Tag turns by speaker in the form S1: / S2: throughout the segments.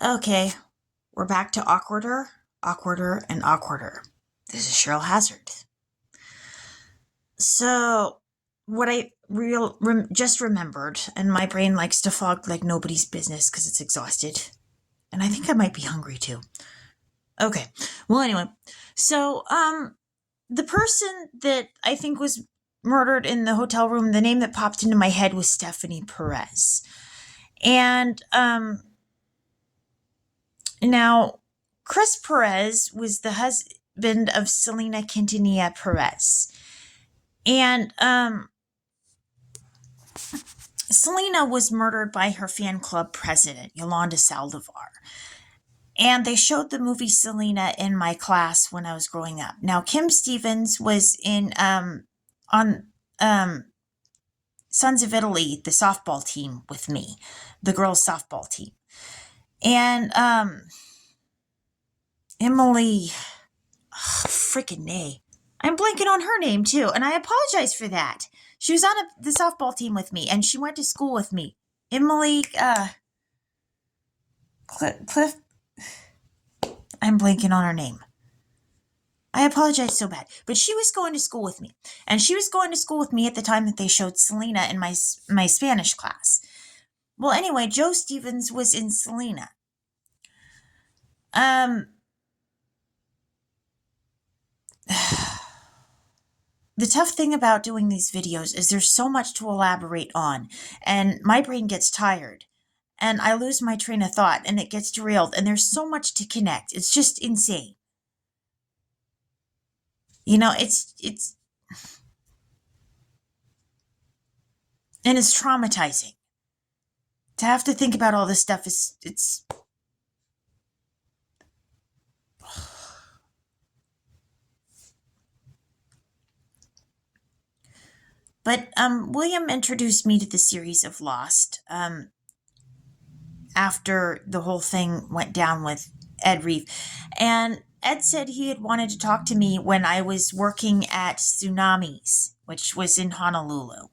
S1: Okay, we're back to awkwarder, and awkwarder. This is Cheryl Hazzard. So, what I just remembered, and my brain likes to fog like nobody's business because it's exhausted, and I think I might be hungry too. Okay, well anyway, so the person that I think was murdered in the hotel room, the name that popped into my head was Stephanie Perez, and now, Chris Perez was the husband of Selena Quintanilla Perez. And Selena was murdered by her fan club president, Yolanda Saldivar. And they showed the movie Selena in my class when I was growing up. Now, Kim Stevens was in on Sons of Italy, the softball team with me, the girls' softball team. And Emily, freaking nay. I'm blanking on her name too, and I apologize for that. She was on the softball team with me, and she went to school with me. Emily, Cliff. I'm blanking on her name. I apologize so bad, but she was going to school with me, and she was going to school with me at the time that they showed Selena in my Spanish class. Well, anyway, Joe Stevens was in Selena. The tough thing about doing these videos is there's so much to elaborate on, and my brain gets tired, and I lose my train of thought, and it gets derailed, and there's so much to connect. It's just insane. You know, it's and it's traumatizing. To have to think about all this stuff it's But William introduced me to the series of Lost after the whole thing went down with Ed Reeve. And Ed said he had wanted to talk to me when I was working at Tsunamis, which was in Honolulu.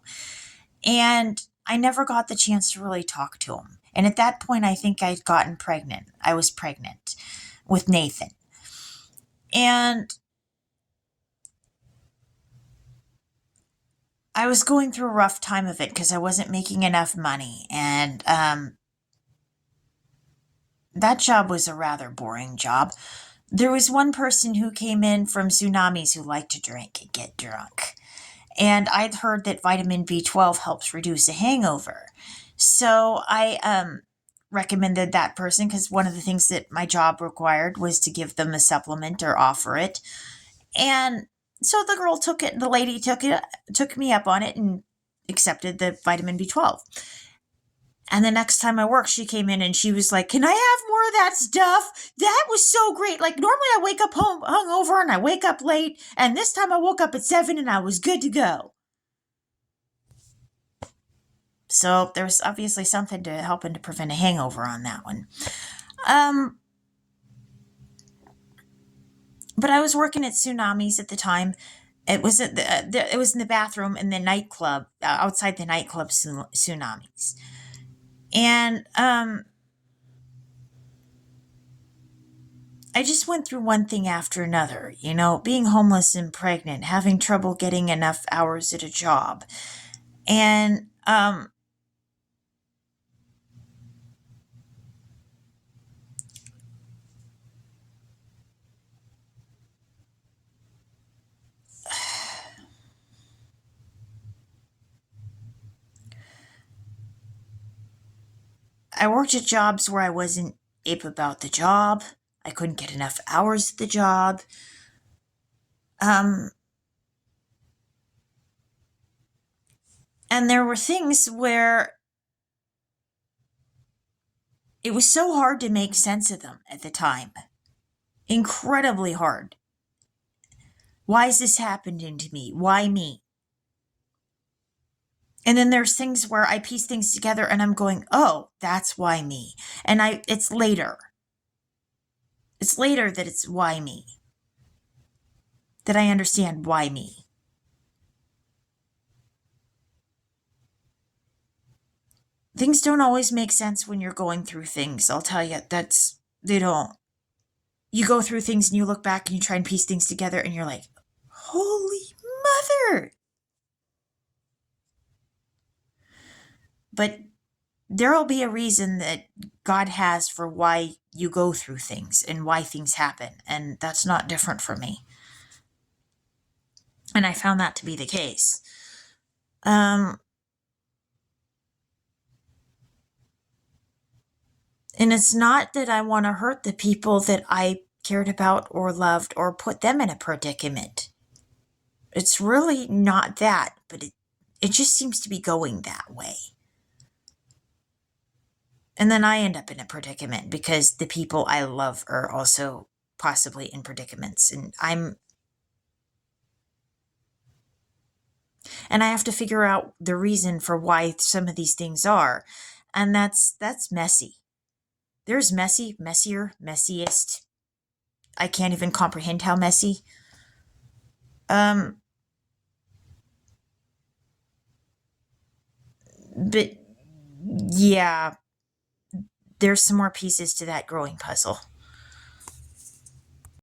S1: And I never got the chance to really talk to him. And at that point, I think I'd gotten pregnant. I was pregnant with Nathan. And I was going through a rough time of it because I wasn't making enough money. And that job was a rather boring job. There was one person who came in from Tsunamis who liked to drink and get drunk. And I'd heard that vitamin B12 helps reduce a hangover. So I recommended that person because one of the things that my job required was to give them a supplement or offer it. And so the lady took me up on it and accepted the vitamin B12. And the next time I worked, she came in and she was like, "Can I have more of that stuff? That was so great. Like, normally I wake up home hungover and I wake up late. And this time I woke up at 7 and I was good to go." So there was obviously something to helping to prevent a hangover on that one. But I was working at Tsunamis at the time. It was in the bathroom in the nightclub, outside the nightclub Tsunamis. And I just went through one thing after another, you know, being homeless and pregnant, having trouble getting enough hours at a job. And I worked at jobs where I wasn't ape about the job. I couldn't get enough hours at the job. And there were things where it was so hard to make sense of them at the time. Incredibly hard. Why is this happening to me? Why me? And then there's things where I piece things together and I'm going, "Oh, that's why me." And it's later. It's later that it's why me. That I understand why me. Things don't always make sense when you're going through things. I'll tell you, they don't. You go through things and you look back and you try and piece things together and you're like, holy mother. But there'll be a reason that God has for why you go through things and why things happen. And that's not different for me. And I found that to be the case. And it's not that I want to hurt the people that I cared about or loved or put them in a predicament. It's really not that, but it just seems to be going that way. And then I end up in a predicament because the people I love are also possibly in predicaments. And I have to figure out the reason for why some of these things are. And that's messy. There's messy, messier, messiest. I can't even comprehend how messy. But yeah, there's some more pieces to that growing puzzle.